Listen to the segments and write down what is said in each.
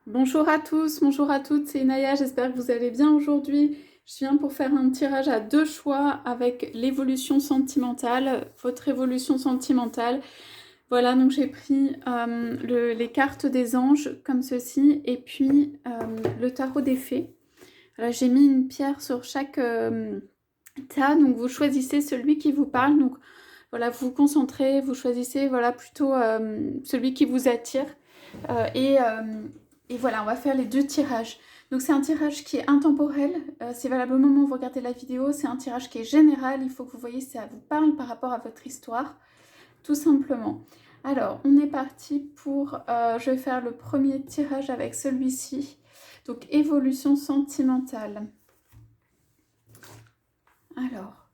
Bonjour à tous, bonjour à toutes, c'est Inaya, j'espère que vous allez bien aujourd'hui. Je viens pour faire un tirage à deux choix avec l'évolution sentimentale, votre évolution sentimentale. Voilà, donc j'ai pris les cartes des anges comme ceci et puis le tarot des fées. Voilà, j'ai mis une pierre sur chaque tas, donc vous choisissez celui qui vous parle. Donc voilà, vous vous concentrez, vous choisissez voilà, plutôt celui qui vous attire. Euh, et, euh, et voilà, on va faire les deux tirages. Donc c'est un tirage qui est intemporel, c'est valable au moment où vous regardez la vidéo, c'est un tirage qui est général, il faut que vous voyez si ça vous parle par rapport à votre histoire, tout simplement. Alors, on est parti pour, je vais faire le premier tirage avec celui-ci, donc évolution sentimentale. Alors,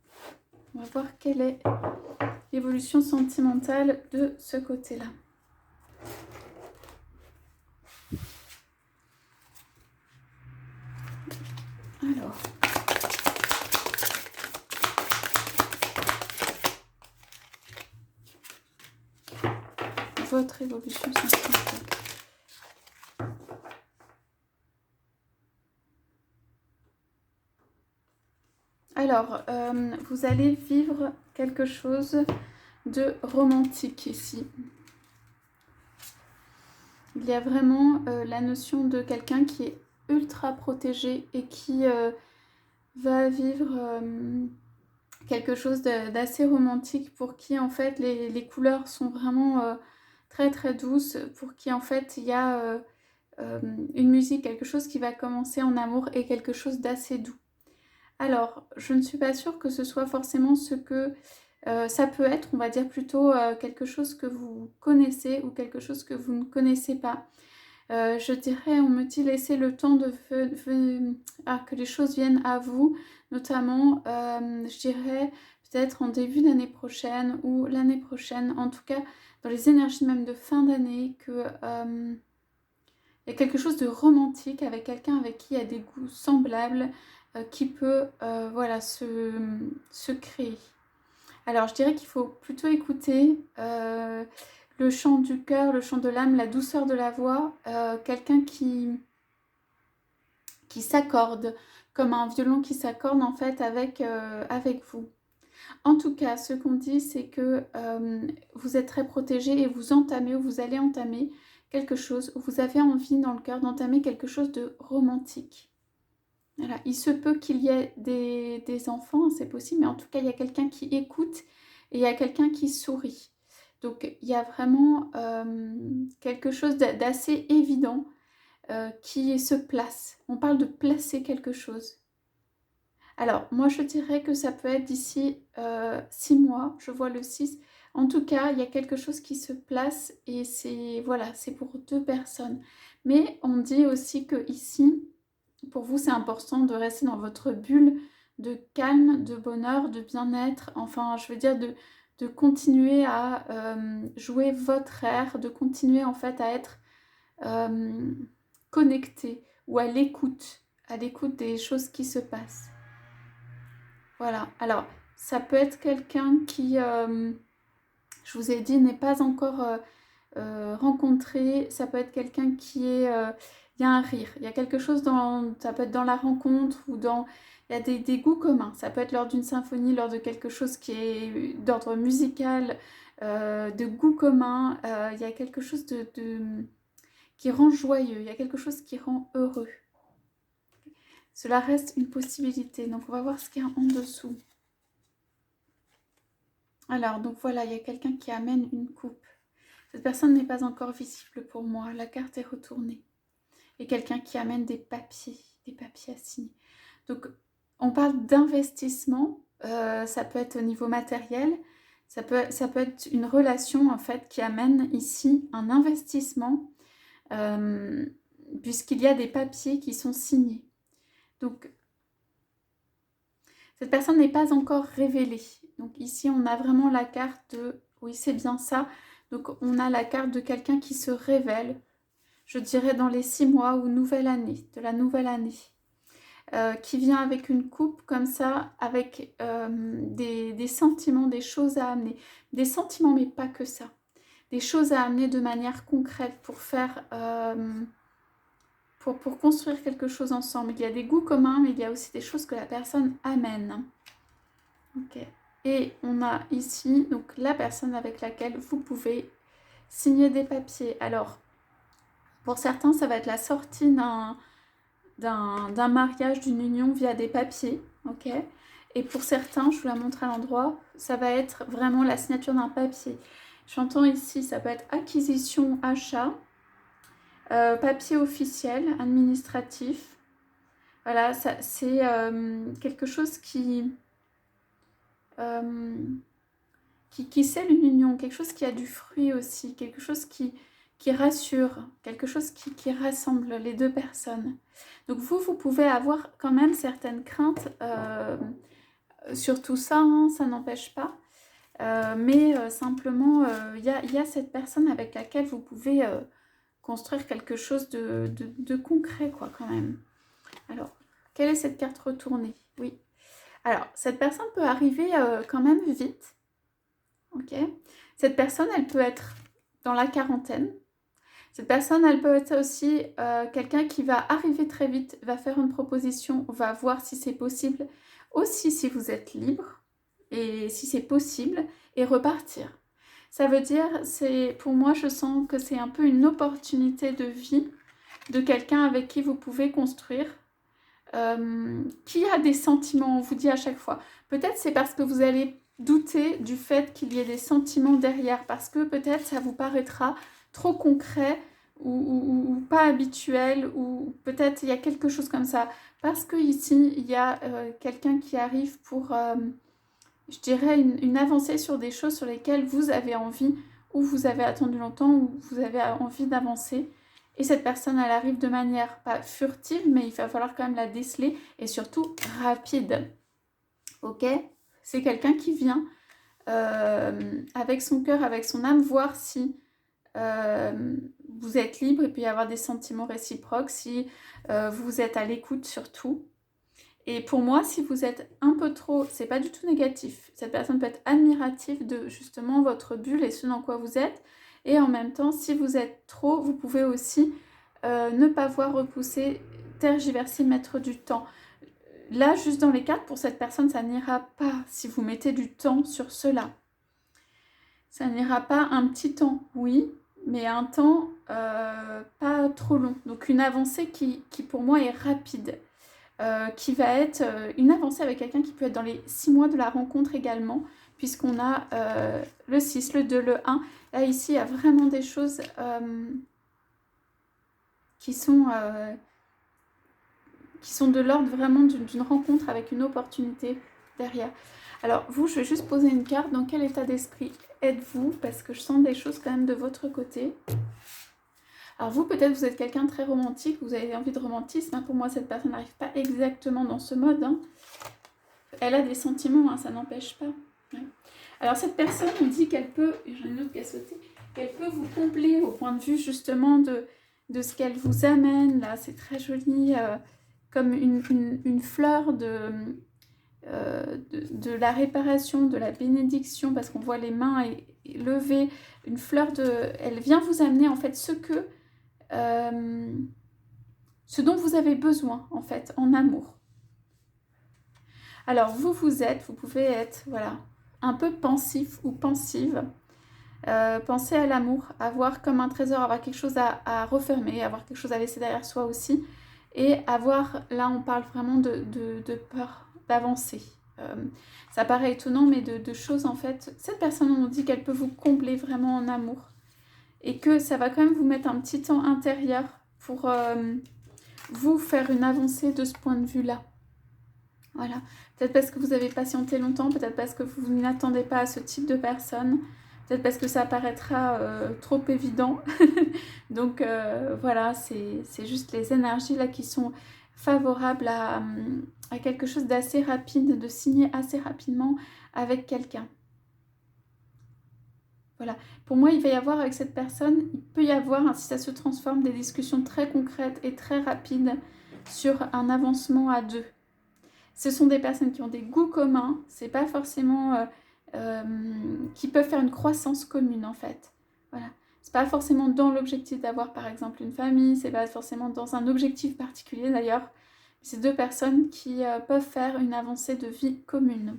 on va voir quelle est l'évolution sentimentale de ce côté-là. Alors, votre évolution sentimentale. Alors, vous allez vivre quelque chose de romantique ici. Il y a vraiment la notion de quelqu'un qui est ultra protégé et qui va vivre quelque chose d'assez romantique, pour qui en fait les couleurs sont vraiment très très douces, pour qui en fait il y a une musique, quelque chose qui va commencer en amour et quelque chose d'assez doux. Alors, je ne suis pas sûre que ce soit forcément ce que ça peut être, on va dire plutôt quelque chose que vous connaissez ou quelque chose que vous ne connaissez pas. Je dirais, on me dit laisser le temps que les choses viennent à vous, notamment, je dirais peut-être en début d'année prochaine ou l'année prochaine, en tout cas dans les énergies même de fin d'année, que il y a quelque chose de romantique avec quelqu'un avec qui il y a des goûts semblables qui peut voilà, se créer. Alors je dirais qu'il faut plutôt écouter le chant du cœur, le chant de l'âme, la douceur de la voix, quelqu'un qui s'accorde, comme un violon qui s'accorde en fait avec vous. En tout cas, ce qu'on dit, c'est que vous êtes très protégé et vous entamez ou vous allez entamer quelque chose, vous avez envie dans le cœur d'entamer quelque chose de romantique. Voilà. Il se peut qu'il y ait des enfants, c'est possible, mais en tout cas, il y a quelqu'un qui écoute et il y a quelqu'un qui sourit. Donc, il y a vraiment quelque chose d'assez évident qui se place. On parle de placer quelque chose. Alors, moi, je dirais que ça peut être d'ici 6 mois, je vois le 6. En tout cas, il y a quelque chose qui se place et c'est voilà, c'est pour deux personnes. Mais on dit aussi que ici, pour vous, c'est important de rester dans votre bulle de calme, de bonheur, de bien-être. Enfin, je veux dire de continuer à jouer votre air, de continuer en fait à être euh, connecté ou à l'écoute des choses qui se passent. Voilà, alors ça peut être quelqu'un qui, je vous ai dit, n'est pas encore rencontré, ça peut être quelqu'un qui est... il y a un rire, il y a quelque chose dans... Ça peut être dans la rencontre ou dans... Il y a des goûts communs, ça peut être lors d'une symphonie, lors de quelque chose qui est d'ordre musical, de goût commun, il y a quelque chose qui rend joyeux, il y a quelque chose qui rend heureux. Cela reste une possibilité, donc on va voir ce qu'il y a en dessous. Alors, donc voilà, il y a quelqu'un qui amène une coupe. Cette personne n'est pas encore visible pour moi. La carte est retournée. Et quelqu'un qui amène des papiers à signer. Donc, on parle d'investissement. Ça peut être au niveau matériel. Ça peut être une relation, en fait, qui amène ici un investissement, puisqu'il y a des papiers qui sont signés. Donc, cette personne n'est pas encore révélée. Donc ici, on a vraiment la carte de... Oui, c'est bien ça. Donc on a la carte de quelqu'un qui se révèle, je dirais dans les 6 mois ou nouvelle année, de la nouvelle année. Qui vient avec une coupe comme ça, avec des sentiments, des choses à amener. Des sentiments, mais pas que ça. Des choses à amener de manière concrète pour faire pour construire quelque chose ensemble. Il y a des goûts communs, mais il y a aussi des choses que la personne amène. Ok. Et on a ici donc la personne avec laquelle vous pouvez signer des papiers. Alors, pour certains, ça va être la sortie d'un mariage, d'une union via des papiers. Ok. Et pour certains, je vous la montre à l'endroit, ça va être vraiment la signature d'un papier. J'entends ici, ça peut être acquisition, achat, papier officiel, administratif. Voilà, c'est quelque chose euh, qui scelle une union, quelque chose qui a du fruit aussi, quelque chose qui rassure, quelque chose qui rassemble les deux personnes. Donc vous pouvez avoir quand même certaines craintes sur tout ça, hein, ça n'empêche pas. Mais simplement, il y a cette personne avec laquelle vous pouvez construire quelque chose de concret, quoi, quand même. Alors, quelle est cette carte retournée? Oui. Alors, cette personne peut arriver quand même vite. Ok. Cette personne, elle peut être dans la quarantaine. Cette personne, elle peut être aussi quelqu'un qui va arriver très vite, va faire une proposition, va voir si c'est possible, aussi si vous êtes libre, et si c'est possible, et repartir. Ça veut dire, pour moi, je sens que c'est un peu une opportunité de vie de quelqu'un avec qui vous pouvez construire, qui a des sentiments, on vous dit à chaque fois. Peut-être c'est parce que vous allez douter du fait qu'il y ait des sentiments derrière, parce que peut-être ça vous paraîtra trop concret ou pas habituel, ou peut-être il y a quelque chose comme ça. Parce que ici, il y a quelqu'un qui arrive pour, je dirais, une avancée sur des choses sur lesquelles vous avez envie, ou vous avez attendu longtemps, ou vous avez envie d'avancer. Et cette personne, elle arrive de manière pas furtive, mais il va falloir quand même la déceler, et surtout rapide. Ok? C'est quelqu'un qui vient avec son cœur, avec son âme, voir si vous êtes libre, il peut y avoir des sentiments réciproques, si vous êtes à l'écoute surtout. Et pour moi, si vous êtes un peu trop, c'est pas du tout négatif. Cette personne peut être admirative de justement votre bulle et ce dans quoi vous êtes. Et en même temps, si vous êtes trop, vous pouvez aussi ne pas voir repousser, tergiverser, mettre du temps. Là, juste dans les cartes, pour cette personne, ça n'ira pas si vous mettez du temps sur cela. Ça n'ira pas un petit temps, oui, mais un temps pas trop long. Donc une avancée qui pour moi est rapide. Qui va être une avancée avec quelqu'un qui peut être dans les 6 mois de la rencontre également, puisqu'on a le 6, le 2, le 1. Là, ici, il y a vraiment des choses qui sont de l'ordre vraiment d'une rencontre avec une opportunité derrière. Alors, vous, je vais juste poser une carte. Dans quel état d'esprit êtes-vous? Parce que je sens des choses quand même de votre côté. Alors vous, peut-être vous êtes quelqu'un de très romantique, vous avez envie de romantisme. Hein. Pour moi, cette personne n'arrive pas exactement dans ce mode. Hein. Elle a des sentiments, hein, ça n'empêche pas. Ouais. Alors cette personne, on dit qu'elle peut, j'en ai une autre qui a sauté, qu'elle peut vous combler au point de vue justement de ce qu'elle vous amène. Là, c'est très joli, comme une fleur de la réparation, de la bénédiction, parce qu'on voit les mains levées, une fleur de... Elle vient vous amener en fait ce dont vous avez besoin en fait, en amour. Alors vous pouvez être, voilà, un peu pensif ou pensive. Pensez à l'amour, avoir comme un trésor, avoir quelque chose à refermer, avoir quelque chose à laisser derrière soi aussi. Et avoir, là on parle vraiment de peur, d'avancer. Ça paraît étonnant, mais de choses en fait. Cette personne, on nous dit qu'elle peut vous combler vraiment en amour. Et que ça va quand même vous mettre un petit temps intérieur pour vous faire une avancée de ce point de vue-là. Voilà. Peut-être parce que vous avez patienté longtemps, peut-être parce que vous n'attendez pas à ce type de personne, peut-être parce que ça paraîtra trop évident. Donc voilà, c'est juste les énergies là qui sont favorables à quelque chose d'assez rapide, de signer assez rapidement avec quelqu'un. Voilà. Pour moi, il va y avoir avec cette personne, il peut y avoir, si ça se transforme, des discussions très concrètes et très rapides sur un avancement à deux. Ce sont des personnes qui ont des goûts communs, c'est pas forcément qui peuvent faire une croissance commune en fait. Voilà. C'est pas forcément dans l'objectif d'avoir par exemple une famille, c'est pas forcément dans un objectif particulier d'ailleurs. C'est deux personnes qui peuvent faire une avancée de vie commune.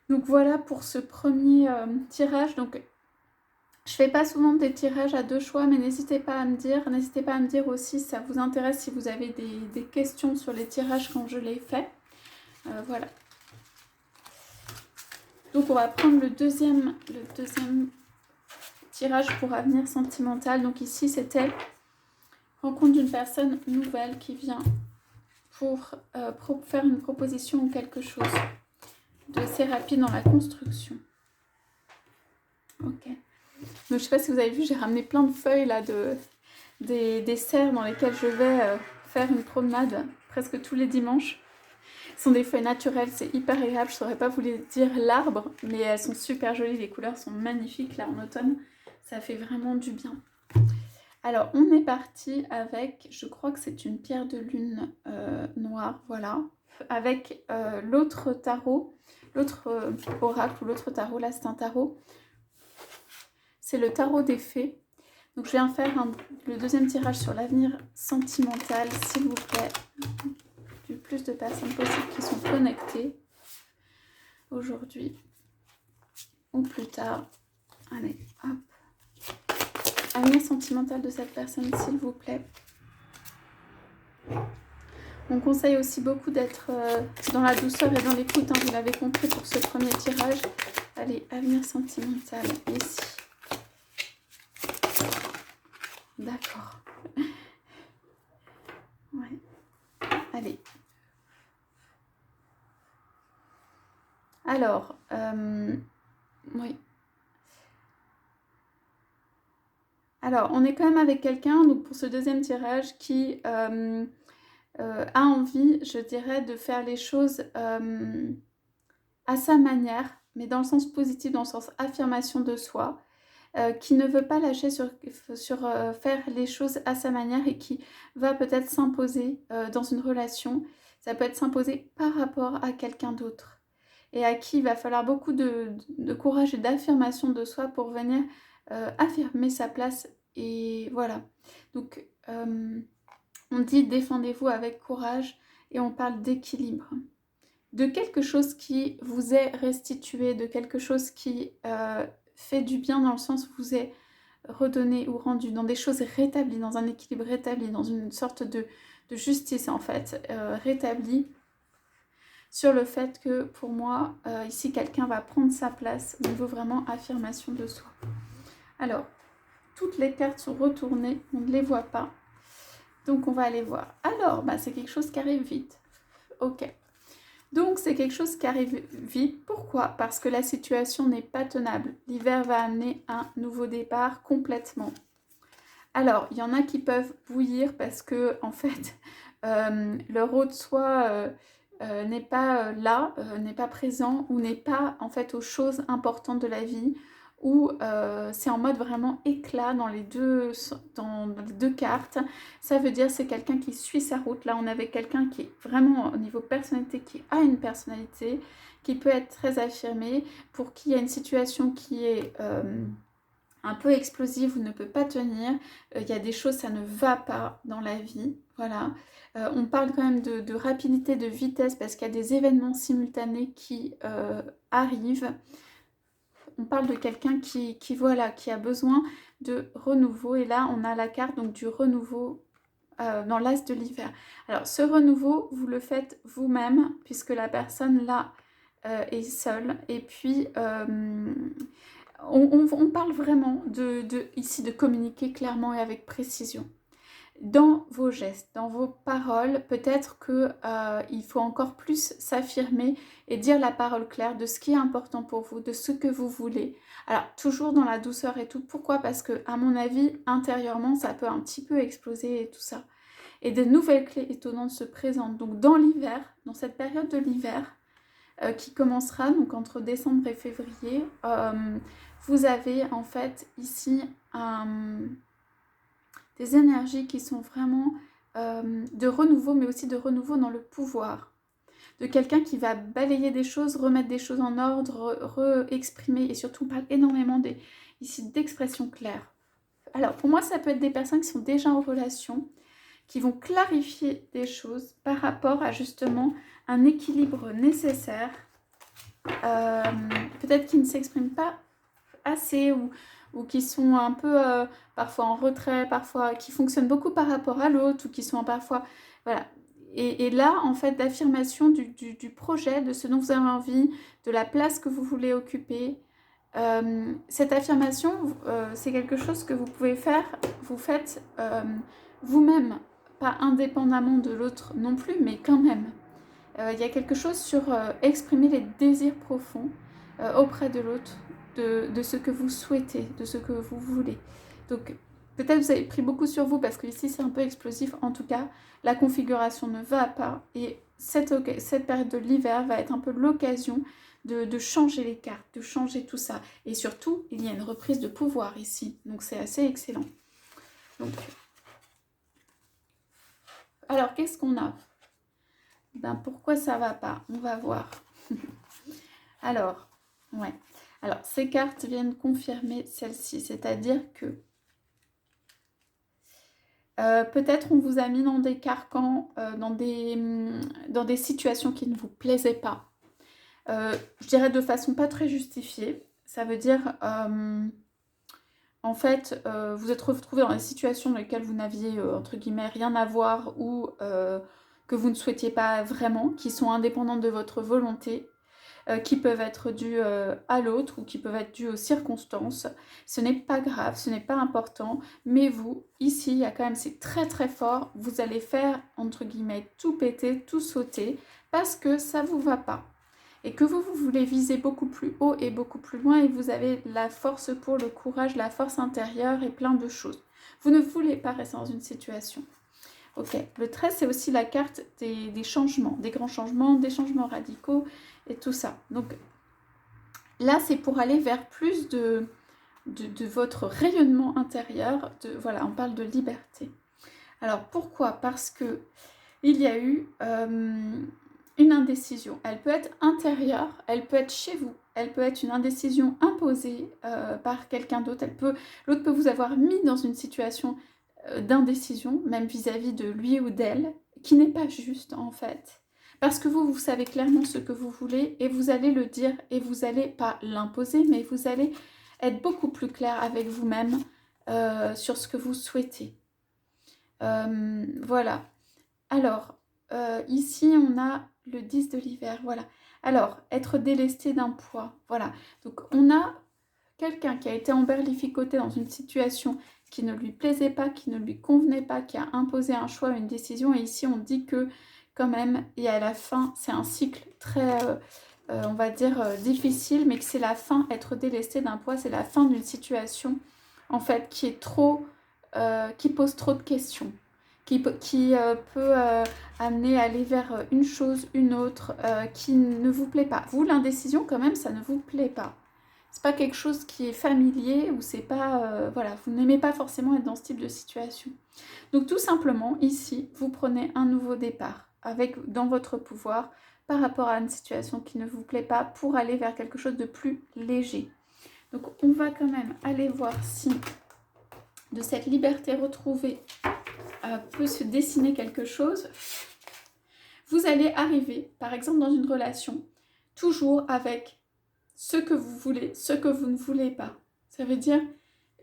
Donc voilà pour ce premier tirage. Donc je fais pas souvent des tirages à deux choix, mais n'hésitez pas à me dire. N'hésitez pas à me dire aussi si ça vous intéresse, si vous avez des questions sur les tirages quand je les fais. Voilà. Donc on va prendre le deuxième tirage pour avenir sentimental. Donc ici c'était rencontre d'une personne nouvelle qui vient pour faire une proposition ou quelque chose d'assez rapide dans la construction. Ok. Donc je ne sais pas si vous avez vu, j'ai ramené plein de feuilles là, des serres dans lesquelles je vais faire une promenade presque tous les dimanches. Ce sont des feuilles naturelles, c'est hyper agréable, je ne saurais pas vous les dire l'arbre, mais elles sont super jolies, les couleurs sont magnifiques là en automne, ça fait vraiment du bien. Alors on est parti avec, je crois que c'est une pierre de lune noire, voilà, avec l'autre tarot, l'autre oracle ou l'autre tarot, là c'est un tarot. C'est le tarot des fées. Donc je viens faire le deuxième tirage sur l'avenir sentimental, s'il vous plaît. Du plus de personnes possibles qui sont connectées aujourd'hui ou plus tard. Allez, hop. Avenir sentimental de cette personne, s'il vous plaît. On conseille aussi beaucoup d'être dans la douceur et dans l'écoute, hein, vous l'avez compris pour ce premier tirage. Allez, avenir sentimental, ici. D'accord. Ouais. Allez. Alors, oui. Alors, on est quand même avec quelqu'un, donc pour ce deuxième tirage, qui a envie, je dirais, de faire les choses à sa manière, mais dans le sens positif, dans le sens affirmation de soi. Qui ne veut pas lâcher sur faire les choses à sa manière et qui va peut-être s'imposer dans une relation. Ça peut être s'imposer par rapport à quelqu'un d'autre et à qui il va falloir beaucoup de courage et d'affirmation de soi pour venir affirmer sa place. Et voilà. Donc, on dit défendez-vous avec courage et on parle d'équilibre. De quelque chose qui vous est restitué, de quelque chose qui fait du bien dans le sens où vous est redonné ou rendu, dans des choses rétablies, dans un équilibre rétabli, dans une sorte de justice en fait, rétablie sur le fait que pour moi, ici quelqu'un va prendre sa place au niveau vraiment affirmation de soi. Alors, toutes les cartes sont retournées, on ne les voit pas, donc on va aller voir. Alors, bah, c'est quelque chose qui arrive vite, ok. Donc c'est quelque chose qui arrive vite. Pourquoi? Parce que la situation n'est pas tenable. L'hiver va amener un nouveau départ complètement. Alors, il y en a qui peuvent bouillir parce que, en fait, leur eau de soi n'est pas là, n'est pas présent ou n'est pas, en fait, aux choses importantes de la vie, où c'est en mode vraiment éclat dans les deux cartes. Ça veut dire c'est quelqu'un qui suit sa route. Là, on avait quelqu'un qui est vraiment au niveau personnalité, qui a une personnalité, qui peut être très affirmée, pour qui il y a une situation qui est un peu explosive ou ne peut pas tenir. Il y a des choses, ça ne va pas dans la vie. Voilà. On parle quand même de rapidité, de vitesse, parce qu'il y a des événements simultanés qui arrivent. On parle de quelqu'un qui a besoin de renouveau. Et là, on a la carte donc, du renouveau dans l'as de l'hiver. Alors, ce renouveau, vous le faites vous-même, puisque la personne là est seule. Et puis, on parle vraiment ici de communiquer clairement et avec précision. Dans vos gestes, dans vos paroles, peut-être qu'il faut encore plus s'affirmer et dire la parole claire de ce qui est important pour vous, de ce que vous voulez. Alors, toujours dans la douceur et tout. Pourquoi? Parce que, à mon avis, intérieurement, ça peut un petit peu exploser et tout ça. Et de nouvelles clés étonnantes se présentent. Donc, dans l'hiver, dans cette période de l'hiver, qui commencera donc entre décembre et février, vous avez en fait ici des énergies qui sont vraiment de renouveau, mais aussi de renouveau dans le pouvoir. De quelqu'un qui va balayer des choses, remettre des choses en ordre, re-exprimer, et surtout on parle énormément ici d'expression claire. Alors, pour moi, ça peut être des personnes qui sont déjà en relation, qui vont clarifier des choses par rapport à justement un équilibre nécessaire. Peut-être qu'ils ne s'expriment pas assez ou qui sont un peu parfois en retrait, parfois qui fonctionnent beaucoup par rapport à l'autre ou qui sont parfois... Voilà. Et là, en fait, d'affirmation du projet, de ce dont vous avez envie, de la place que vous voulez occuper. Cette affirmation, c'est quelque chose que vous pouvez faire, vous faites vous-même, pas indépendamment de l'autre non plus, mais quand même. Il y a quelque chose sur exprimer les désirs profonds auprès de l'autre, de ce que vous souhaitez, de ce que vous voulez. Donc peut-être vous avez pris beaucoup sur vous parce que ici c'est un peu explosif. En tout cas, la configuration ne va pas et cette période de l'hiver va être un peu l'occasion de changer les cartes, de changer tout ça. Et surtout, il y a une reprise de pouvoir ici. Donc c'est assez excellent. Donc, alors qu'est-ce qu'on a ? Ben, pourquoi ça va pas? On va voir. Alors, ouais. Alors, ces cartes viennent confirmer celle-ci, c'est-à-dire que peut-être on vous a mis dans des carcans, dans des situations qui ne vous plaisaient pas. Je dirais de façon pas très justifiée. Ça veut dire, en fait, vous êtes retrouvé dans des situations dans lesquelles vous n'aviez, entre guillemets, rien à voir ou que vous ne souhaitiez pas vraiment, qui sont indépendantes de votre volonté. Qui peuvent être dues à l'autre ou qui peuvent être dues aux circonstances. Ce n'est pas grave, ce n'est pas important, mais vous, ici, il y a quand même, c'est très très fort, vous allez faire, entre guillemets, tout péter, tout sauter, parce que ça ne vous va pas. Et que vous voulez viser beaucoup plus haut et beaucoup plus loin, et vous avez la force pour le courage, la force intérieure et plein de choses. Vous ne voulez pas rester dans une situation. Ok, le 13, c'est aussi la carte des changements, des grands changements, des changements radicaux et tout ça. Donc là, c'est pour aller vers plus de votre rayonnement intérieur. Voilà, on parle de liberté. Alors pourquoi? Parce que il y a eu une indécision. Elle peut être intérieure, elle peut être chez vous, elle peut être une indécision imposée par quelqu'un d'autre. L'autre peut vous avoir mis dans une situation d'indécision, même vis-à-vis de lui ou d'elle, qui n'est pas juste en fait. Parce que vous savez clairement ce que vous voulez et vous allez le dire et vous allez pas l'imposer, mais vous allez être beaucoup plus clair avec vous-même sur ce que vous souhaitez. Voilà. Alors, ici on a le 10 de l'hiver, voilà. Alors, être délesté d'un poids, voilà. Donc on a quelqu'un qui a été emberlificoté dans une situation qui ne lui plaisait pas, qui ne lui convenait pas, qui a imposé un choix, une décision. Et ici, on dit que quand même, et à la fin, c'est un cycle très, on va dire, difficile, mais que c'est la fin, être délesté d'un poids, c'est la fin d'une situation, en fait, qui est trop, qui pose trop de questions, qui peut amener à aller vers une chose, une autre, qui ne vous plaît pas. Vous, l'indécision, quand même, ça ne vous plaît pas. C'est pas quelque chose qui est familier ou c'est pas... voilà, vous n'aimez pas forcément être dans ce type de situation. Donc tout simplement, ici, vous prenez un nouveau départ dans votre pouvoir par rapport à une situation qui ne vous plaît pas pour aller vers quelque chose de plus léger. Donc on va quand même aller voir si de cette liberté retrouvée peut se dessiner quelque chose. Vous allez arriver, par exemple, dans une relation, toujours avec ce que vous voulez, ce que vous ne voulez pas. Ça veut dire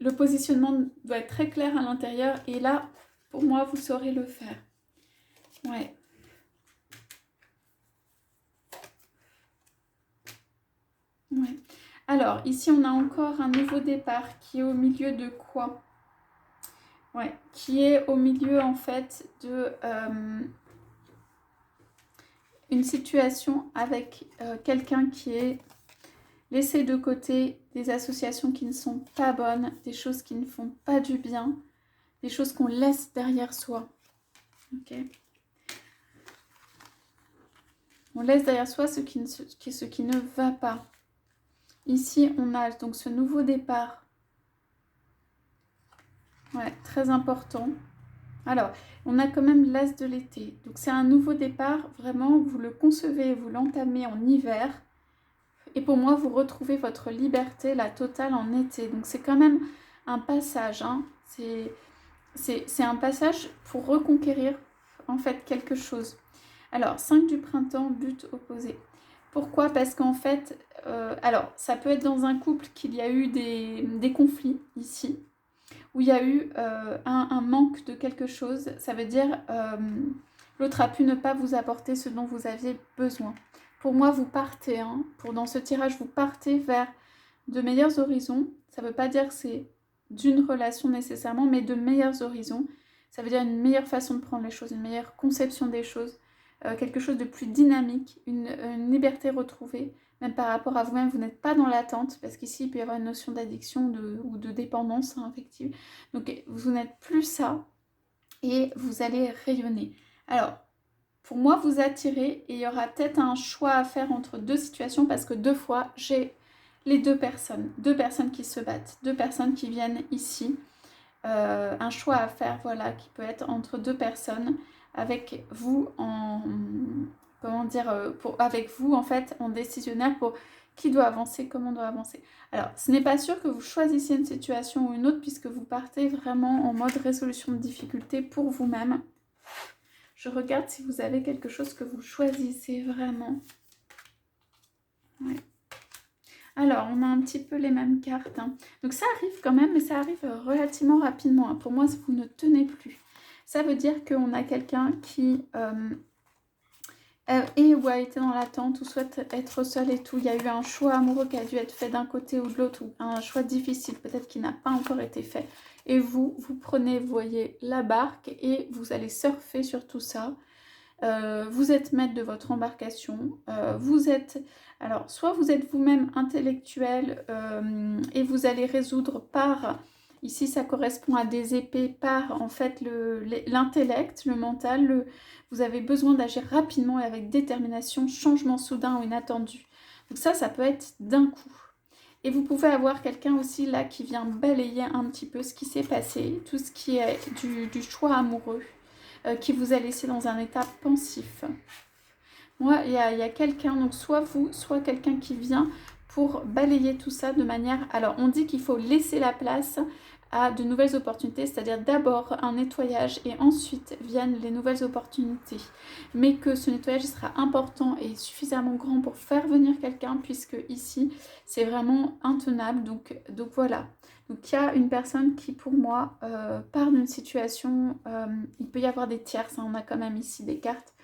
le positionnement doit être très clair à l'intérieur et là, pour moi, vous saurez le faire. Ouais. Ouais. Alors, ici, on a encore un nouveau départ qui est au milieu de quoi? Ouais, qui est au milieu, en fait, de une situation avec quelqu'un qui est laisser de côté des associations qui ne sont pas bonnes, des choses qui ne font pas du bien, des choses qu'on laisse derrière soi. Ok. On laisse derrière soi ce qui ne va pas. Ici, on a donc ce nouveau départ. Ouais, très important. Alors, on a quand même l'as de l'été. Donc, c'est un nouveau départ. Vraiment, vous le concevez, vous l'entamez en hiver. Et pour moi, vous retrouvez votre liberté, la totale, en été. Donc, c'est quand même un passage. Hein. C'est un passage pour reconquérir en fait quelque chose. Alors, 5 du printemps, but opposé. Pourquoi? Parce qu'en fait, alors ça peut être dans un couple qu'il y a eu des conflits ici, où il y a eu un manque de quelque chose. Ça veut dire l'autre a pu ne pas vous apporter ce dont vous aviez besoin. Pour moi, vous partez, hein, dans ce tirage, vous partez vers de meilleurs horizons. Ça ne veut pas dire que c'est d'une relation nécessairement, mais de meilleurs horizons. Ça veut dire une meilleure façon de prendre les choses, une meilleure conception des choses, quelque chose de plus dynamique, une liberté retrouvée, même par rapport à vous-même. Vous n'êtes pas dans l'attente, parce qu'ici, il peut y avoir une notion d'addiction ou de dépendance affective. Donc, vous n'êtes plus ça, et vous allez rayonner. Alors, pour moi, vous attirez, et il y aura peut-être un choix à faire entre deux situations, parce que 2 fois, j'ai les deux personnes qui se battent, 2 personnes qui viennent ici. Un choix à faire, voilà, qui peut être entre 2 personnes, avec vous en, comment dire, avec vous en fait en décisionnaire pour qui doit avancer, comment on doit avancer. Alors, ce n'est pas sûr que vous choisissiez une situation ou une autre, puisque vous partez vraiment en mode résolution de difficultés pour vous-même. Je regarde si vous avez quelque chose que vous choisissez vraiment. Ouais. Alors, on a un petit peu les mêmes cartes, hein. Donc ça arrive quand même, mais ça arrive relativement rapidement, hein. Pour moi, vous ne tenez plus. Ça veut dire qu'on a quelqu'un qui est ou a été dans l'attente ou souhaite être seul et tout. Il y a eu un choix amoureux qui a dû être fait d'un côté ou de l'autre, ou un choix difficile peut-être qui n'a pas encore été fait. Et vous prenez, vous voyez, la barque et vous allez surfer sur tout ça. Vous êtes maître de votre embarcation, vous êtes, alors soit vous êtes vous-même intellectuel et vous allez résoudre par, ici ça correspond à des épées, par en fait l'intellect, le mental, vous avez besoin d'agir rapidement et avec détermination, changement soudain ou inattendu. Donc ça peut être d'un coup. Et vous pouvez avoir quelqu'un aussi là qui vient balayer un petit peu ce qui s'est passé, tout ce qui est du choix amoureux. Qui vous a laissé dans un état pensif. Moi, il y a quelqu'un, donc soit vous, soit quelqu'un qui vient pour balayer tout ça de manière... Alors, on dit qu'il faut laisser la place à de nouvelles opportunités, c'est-à-dire d'abord un nettoyage et ensuite viennent les nouvelles opportunités. Mais que ce nettoyage sera important et suffisamment grand pour faire venir quelqu'un, puisque ici, c'est vraiment intenable. Donc voilà. Donc il y a une personne qui, pour moi, part d'une situation... il peut y avoir des tierces, hein, on a quand même ici des cartes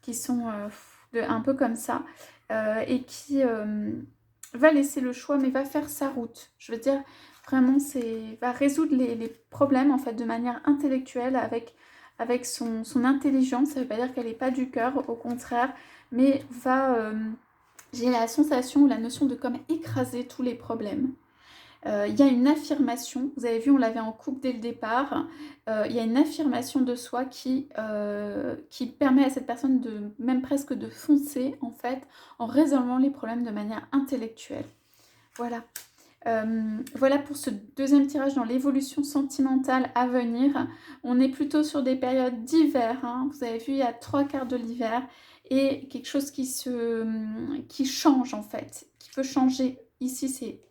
qui sont un peu comme ça, et qui va laisser le choix, mais va faire sa route. Je veux dire, vraiment, va résoudre les problèmes, en fait, de manière intellectuelle, avec son intelligence. Ça ne veut pas dire qu'elle n'est pas du cœur, au contraire, mais va... j'ai la sensation ou la notion de comme écraser tous les problèmes. Il y a une affirmation, vous avez vu, on l'avait en couple dès le départ, il y a une affirmation de soi qui permet à cette personne de même presque de foncer en fait en résolvant les problèmes de manière intellectuelle. Voilà. Voilà pour ce deuxième tirage dans l'évolution sentimentale à venir. On est plutôt sur des périodes d'hiver, hein. Vous avez vu, il y a 3 quarts de l'hiver et quelque chose qui change en fait, qui peut changer. Ici, c'est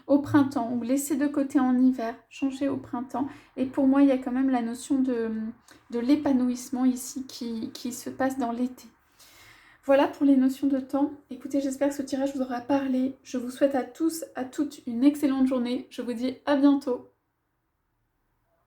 au printemps ou laisser de côté en hiver, changer au printemps. Et pour moi, il y a quand même la notion de l'épanouissement ici qui se passe dans l'été. Voilà pour les notions de temps. Écoutez, j'espère que ce tirage vous aura parlé. Je vous souhaite à tous, à toutes une excellente journée. Je vous dis à bientôt.